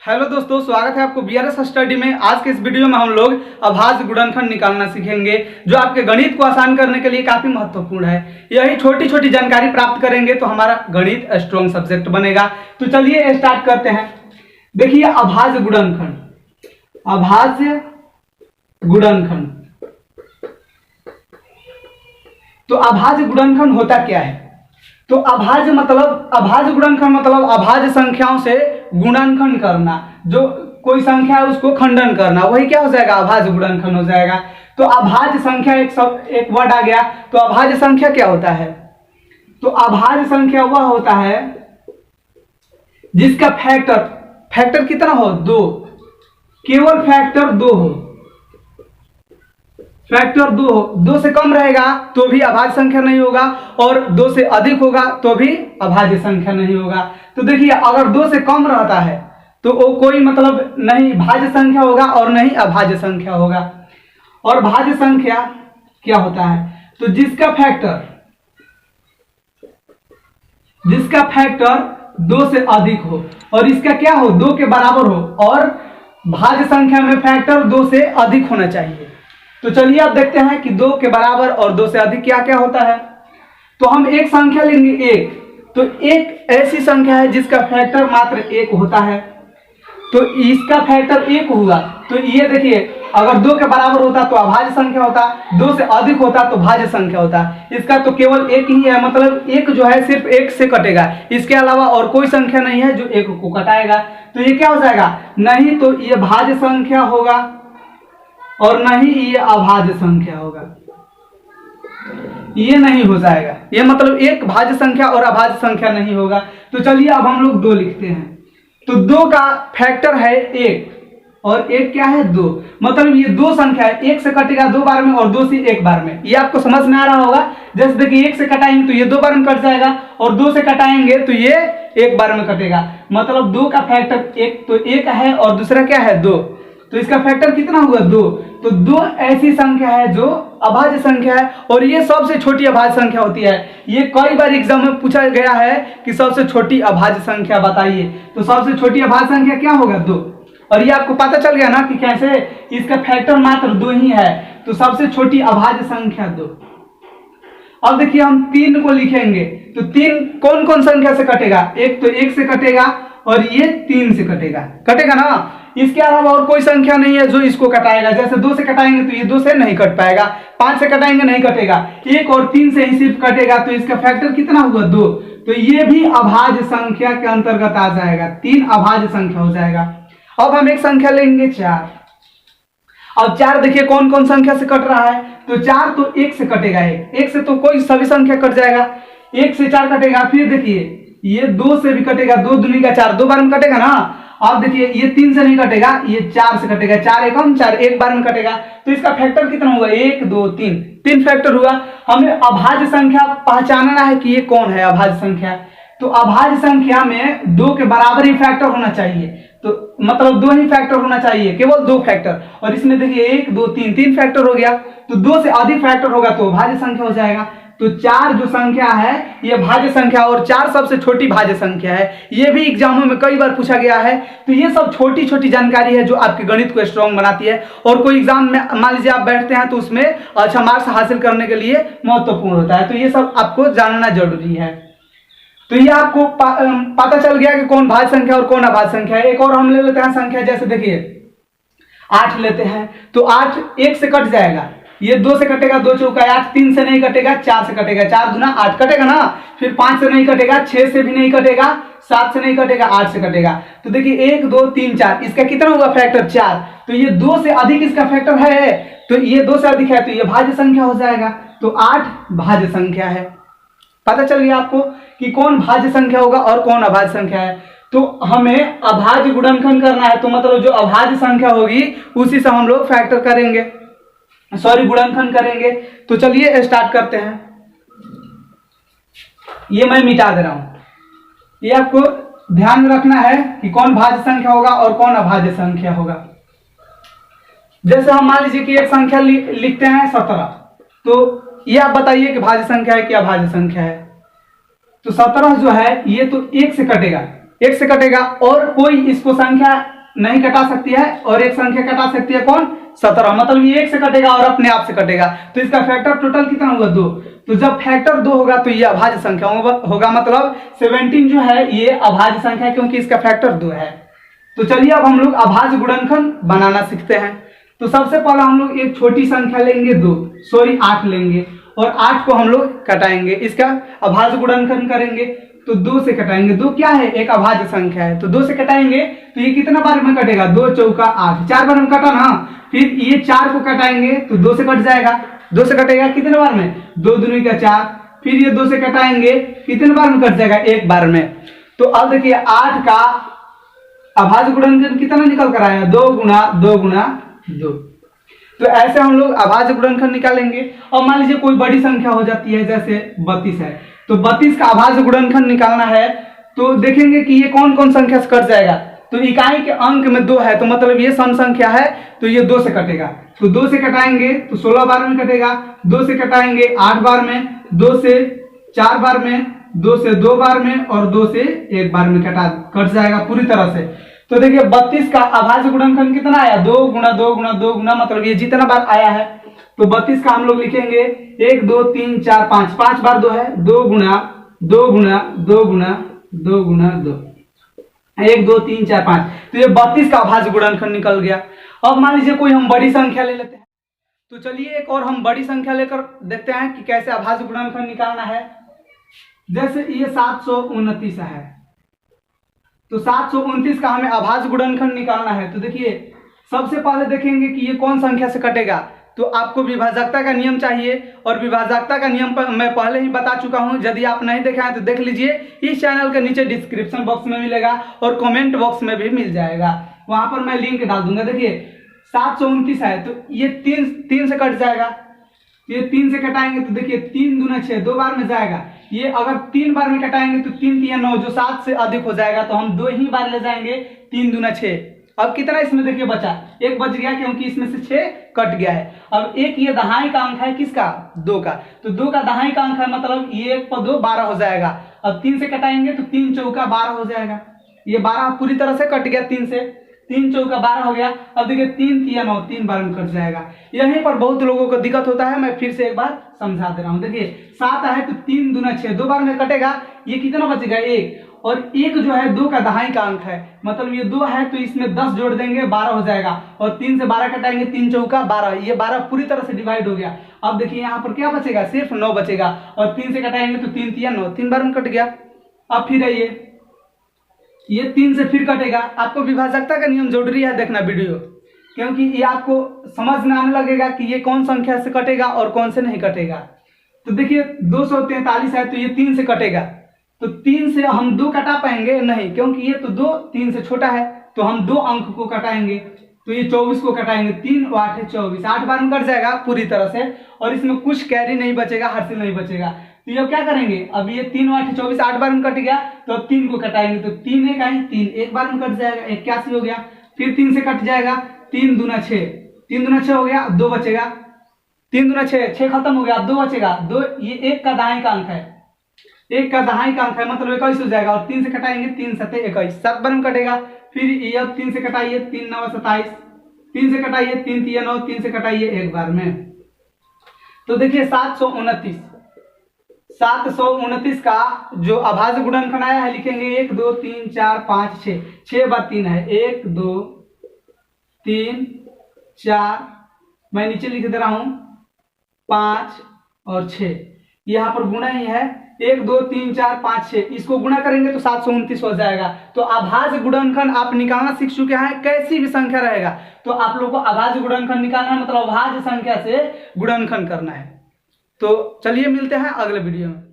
Hello दोस्तों, स्वागत है आपको बीआरएस स्टडी में। आज के इस वीडियो में हम लोग अभाज्य गुणनखंड निकालना सीखेंगे, जो आपके गणित को आसान करने के लिए काफी महत्वपूर्ण है। यही छोटी छोटी जानकारी प्राप्त करेंगे तो हमारा गणित स्ट्रॉन्ग सब्जेक्ट बनेगा। तो चलिए स्टार्ट करते हैं। देखिए, अभाज्य गुणनखंड, अभाज्य गुणनखंड। तो अभाज्य गुणनखंड होता क्या है? तो अभाज्य गुणनखंड मतलब अभाज्य संख्याओं से गुणनखंड करना, जो कोई संख्या है उसको खंडन करना, वही क्या हो जाएगा? अभाज्य गुणनखंड हो जाएगा। तो अभाज्य संख्या एक वर्ड आ गया। तो अभाज्य संख्या क्या होता है? तो अभाज्य संख्या वह होता है जिसका फैक्टर कितना हो? 2। केवल फैक्टर 2 हो, फैक्टर 2 हो। 2 से कम रहेगा तो भी अभाज्य संख्या नहीं होगा, और 2 से अधिक होगा तो भी अभाज्य संख्या नहीं होगा। तो देखिए, अगर 2 से कम रहता है तो वो कोई मतलब नहीं भाज्य संख्या होगा और नहीं अभाज्य संख्या होगा। और भाज्य संख्या क्या होता है? तो जिसका फैक्टर 2 से अधिक हो और इसका क्या हो? 2 के बराबर हो, और भाज्य संख्या में फैक्टर 2 से अधिक होना चाहिए। तो चलिए अब देखते हैं कि 2 के बराबर और 2 से अधिक क्या क्या होता है। तो हम एक संख्या लेंगे, 1। तो एक ऐसी संख्या है जिसका फैक्टर मात्र 1 होता है। तो इसका फैक्टर 1 हुआ, तो ये देखिए, अगर 2 के बराबर होता तो अभाज्य संख्या होता, 2 से अधिक होता तो भाज्य संख्या होता। इसका तो केवल 1 ही है, मतलब 1 जो है सिर्फ 1 से कटेगा, इसके अलावा और कोई संख्या नहीं है जो 1 को कटाएगा। तो ये क्या हो जाएगा? नहीं तो ये भाज्य संख्या होगा और नहीं ये अभाज्य संख्या होगा, ये नहीं हो जाएगा। ये मतलब एक भाज्य संख्या और अभाज्य संख्या नहीं होगा। तो चलिए अब हम लोग 2 लिखते हैं। तो 2 का फैक्टर है 1 और 1 क्या है? 2। मतलब ये 2 संख्या है, 1 से कटेगा 2 बार में और 2 से 1 बार में। ये आपको समझ में आ रहा होगा। जैसे देखिए, 1 से कटाएंगे तो ये 2 बार में कट जाएगा, और 2 से कटाएंगे तो ये 1 बार में कटेगा। मतलब 2 का फैक्टर 1 तो 1 है और दूसरा क्या है? 2। तो इसका फैक्टर कितना हुआ? 2। तो 2 ऐसी संख्या है जो अभाज्य संख्या है, और ये सबसे छोटी अभाज्य संख्या होती है। ये कई बार एग्जाम में पूछा गया है कि सबसे छोटी अभाज्य संख्या बताइए। तो सबसे छोटी अभाज्य संख्या क्या होगा? 2। और ये आपको पता चल गया ना कि कैसे? इसका फैक्टर मात्र 2 ही है, तो सबसे छोटी अभाज्य संख्या 2। अब देखिए, हम 3 को लिखेंगे। तो 3 कौन कौन संख्या से कटेगा? एक तो 1 से कटेगा और ये 3 से कटेगा ना। इसके अलावा और कोई संख्या नहीं है जो इसको कटाएगा। जैसे 2 से कटाएंगे तो ये 2 से नहीं कट पाएगा, 5 से कटाएंगे नहीं कटेगा, 1 और 3 से ही सिर्फ कटेगा। तो इसका फैक्टर कितना हुआ? 2। तो ये भी अभाज्य संख्या के अंतर्गत आ जाएगा, 3 अभाज्य संख्या हो जाएगा। अब हम एक संख्या लेंगे 4। अब 4 देखिए कौन कौन संख्या से कट रहा है? तो 4 तो 1 से कटेगा, 1 से तो कोई सभी संख्या कट जाएगा, 1 से 4 कटेगा। फिर देखिए, ये 2 से भी कटेगा, 2 दूनी का 4, 2 बार में कटेगा ना। अब देखिए, ये 3 से नहीं कटेगा, ये 4 से कटेगा, 4 एकम 4, 1 बार में कटेगा। तो इसका फैक्टर कितना हुआ? 1 2 3, 3 फैक्टर हुआ। हमें अभाज्य संख्या पहचानना है कि ये कौन है अभाज्य संख्या। तो अभाज्य संख्या में 2 के बराबर ही फैक्टर होना चाहिए। तो मतलब 2 ही फैक्टर होना चाहिए, केवल 2 फैक्टर। और इसमें देखिए 1 2 3, 3 फैक्टर हो गया। तो 2 से अधिक फैक्टर होगा तो भाज्य संख्या हो जाएगा। तो 4 जो संख्या है ये भाज्य संख्या, और 4 सबसे छोटी भाज्य संख्या है। ये भी एग्जामों में कई बार पूछा गया है। तो ये सब छोटी छोटी जानकारी है जो आपके गणित को स्ट्रॉन्ग बनाती है, और कोई एग्जाम में मान लीजिए आप बैठते हैं तो उसमें अच्छा मार्क्स हासिल करने के लिए महत्वपूर्ण होता है। तो ये सब आपको जानना जरूरी है। तो ये आपको पता चल गया कि कौन भाज्य संख्या और कौन अभाज्य संख्या है। एक और हम ले लेते हैं संख्या, जैसे देखिए 8 लेते हैं। तो 8 1 से कट जाएगा, ये 2 से कटेगा, 2 चौका 8, 3 से नहीं कटेगा, 4 से कटेगा, 4 दूना 8 कटेगा ना। फिर 5 से नहीं कटेगा, 6 से भी नहीं कटेगा, 7 से नहीं कटेगा, 8 से कटेगा। तो देखिए 1 2 3 4, इसका कितना हुआ? फैक्टर 4। तो ये 2 से अधिक इसका फैक्टर है, तो ये 2 से अधिक है तो ये भाज्य संख्या हो जाएगा। तो 8 भाज्य संख्या है। पता चल गया आपको कि कौन भाज्य संख्या होगा और कौन अभाज्य संख्या है। तो हमें अभाज्य गुणनखंड करना है, तो मतलब जो अभाज्य संख्या होगी उसी से हम लोग फैक्टर करेंगे, गुणनखंड करेंगे। तो चलिए स्टार्ट करते हैं। ये मैं मिटा दे रहा हूं। ये आपको ध्यान में रखना है कि कौन भाज्य संख्या होगा और कौन अभाज्य संख्या होगा। जैसे हम मान लीजिए कि एक संख्या लिखते हैं 17। तो ये आप बताइए कि भाज्य संख्या है कि अभाज्य संख्या है। तो 17 जो है ये तो 1 से कटेगा, एक से कटेगा, और कोई इसको संख्या नहीं कटा सकती है, और एक संख्या कटा सकती है कौन, 17। मतलब ये एक से कटेगा और अपने आप से कटेगा, तो इसका फैक्टर टोटल कितना होगा, 2। तो जब फैक्टर 2 होगा तो ये अभाज्य संख्या होगा, मतलब 17 जो है ये अभाज्य संख्या है क्योंकि इसका फैक्टर 2 है। तो चलिए अब हम लोग अभाज्य गुणनखंड बनाना सीखते हैं। तो सबसे पहले हम लोग एक छोटी संख्या लेंगे 8 लेंगे, और 8 को हम लोग कटाएंगे, इसका अभाज्य गुणनखंड करेंगे तो 2 से कटाएंगे। 2 क्या है, एक अभाज्य संख्या है, तो 2 से कटाएंगे तो ये कितना बार में कटेगा, 2 चौका 8, 4 बार में कटा ना। फिर ये 4 को कटाएंगे तो 2 से कट जाएगा, 2 से कटेगा कितने बार में, 2 दूनी का 4। फिर ये 2 से कटाएंगे कितने बार में कट जाएगा, 1 बार में। तो अब देखिए 8 का अभाज्य गुणनखंड कितना निकल कर आया, 2 गुना 2 गुना 2। तो ऐसे हम लोग अभाज्य गुणनखंड निकालेंगे। और मान लीजिए कोई बड़ी संख्या हो जाती है, जैसे 32 है, तो 32 का अभाज्य गुणनखंड निकालना है, तो देखेंगे कि ये कौन कौन संख्या से कट जाएगा। तो इकाई के अंक में 2 है, तो मतलब ये सम संख्या है, तो ये 2 से कटेगा। तो 2 से कटाएंगे तो 16 बार में कटेगा, 2 से कटाएंगे 8 बार में, 2 से 4 बार में, 2 से 2 बार में, और 2 से 1 बार में कट जाएगा पूरी तरह से। तो देखिए 32 का अभाज्य गुणनखंड कितना आया, 2 गुना 2 गुना 2 गुना, मतलब ये जितना बार आया है। तो 32 का हम लोग लिखेंगे 1 2 3 4 5, 5 बार 2 है, 2 गुना 2 गुना 2 गुना 2 गुना 2, 1 2 3 4 5। तो ये 32 का अभाज्य गुणनखंड निकल गया। अब मान लीजिए कोई हम बड़ी संख्या ले लेते हैं, तो चलिए एक और हम बड़ी संख्या लेकर देखते हैं कि कैसे अभाज्य गुणनखंड निकालना है। जैसे ये 729 है, तो 729 का हमें अभाज्य गुणनखंड निकालना है। तो देखिए सबसे पहले देखेंगे कि ये कौन संख्या से कटेगा। तो आपको विभाजकता का नियम चाहिए, और विभाजकता का नियम पर मैं पहले ही बता चुका हूं, यदि आप नहीं देखे हैं तो देख लीजिए। इस चैनल के नीचे डिस्क्रिप्शन बॉक्स में मिलेगा और कमेंट बॉक्स में भी मिल जाएगा, वहां पर मैं लिंक डाल दूंगा। देखिए 729 है, तो ये 3 से कट जाएगा, ये 3 से कटाएंगे तो देखिए 3 दूना 6, 2 बार में जाएगा। ये अगर 3 बार में कटाएंगे तो 3 3 9, जो 7 से अधिक हो जाएगा, तो हम 2 ही बार ले जाएंगे, 3 दूना 6। अब कितना इसमें देखिए बचा, 1 बच गया क्योंकि इसमें से 6 कट गया है। अब 1 ये दहाई का अंक है, किसका, 2 का, तो 2 का दहाई का अंक है, मतलब ये 1 पर 2 12 हो जाएगा। अब 3 से कटाएंगे तो 3 चौका 12 हो जाएगा, ये 12 पूरी तरह से कट गया, 3 से 3 चौका 12 हो गया। अब देखिए 3 3 9, 3 बार में कट जाएगा। यहीं पर बहुत लोगों को दिक्कत होता है, मैं फिर से एक बार समझा दे रहा हूँ। देखिए 7 है तो 3 दूना 6, 2 बार में कटेगा, ये कितना बचेगा, 1, और 1 जो है 2 का दहाई का अंक है, मतलब ये 2 है तो इसमें 10 जोड़ देंगे, 12 हो जाएगा। और 3 से 12 कटाएंगे, 3 चौका 12, ये 12 पूरी तरह से डिवाइड हो गया। अब देखिए यहाँ पर क्या बचेगा, सिर्फ 9 बचेगा, और 3 से कटाएंगे तो 3 3 9, 3 बार में कट गया। अब फिर ये 3 से फिर कटेगा। आपको विभाजकता का नियम जरूरी है देखना वीडियो, क्योंकि ये आपको समझ में आने लगेगा कि ये कौन संख्या से कटेगा और कौन से नहीं कटेगा। तो देखिए 243 है, तो ये 3 से कटेगा, तो 3 से हम 2 कटा पाएंगे नहीं, क्योंकि ये तो 2 3 से छोटा है, तो हम 2 अंक को कटाएंगे, तो ये 24 को कटाएंगे, 3 8 है 24, 8 बार में कट जाएगा पूरी तरह से, और इसमें कुछ कैरी नहीं बचेगा, हासिल नहीं बचेगा। तो ये क्या करेंगे, अब ये 3 8 24, 8 बार में कट गया, तो अब 3 को कटाएंगे, तो 3 1 आई 3, 1 बार में कट जाएगा, 81 हो गया। फिर 3 से कट जाएगा, 3 दूना 6, 3 दूना 6 हो गया, 2 बचेगा, 3 दूना 6, 6 खत्म हो गया, अब 2 बचेगा, 2, ये 1 का दहाई का अंक है, 1 का दहाई का अंक है, मतलब 21 हो जाएगा। और 3 से कटाएंगे, 3 7 21, 7 बार में कटेगा। फिर ये अब 3 से कटाइए, 3 9 27, 3 से कटाइए, 3 3 9, 3 से कटाइए 1 बार में। तो देखिए 729 का जो अभाज्य गुणनखंड आया है, लिखेंगे 1 2 3 4 5 6, 6 बार 3 है, 1 2 3 4, मैं नीचे लिख दे रहा हूं 5 और 6, यहाँ पर गुणा ही है, 1 2 3 4 5 6, इसको गुणा करेंगे तो 729 हो जाएगा। तो अभाज्य गुणनखंड आप निकालना सीख चुके हैं, कैसी भी संख्या रहेगा तो आप लोगों को अभाज्य गुणनखंड निकालना है, मतलब अभाज्य संख्या से गुणनखंड करना है। तो चलिए मिलते हैं अगले वीडियो में।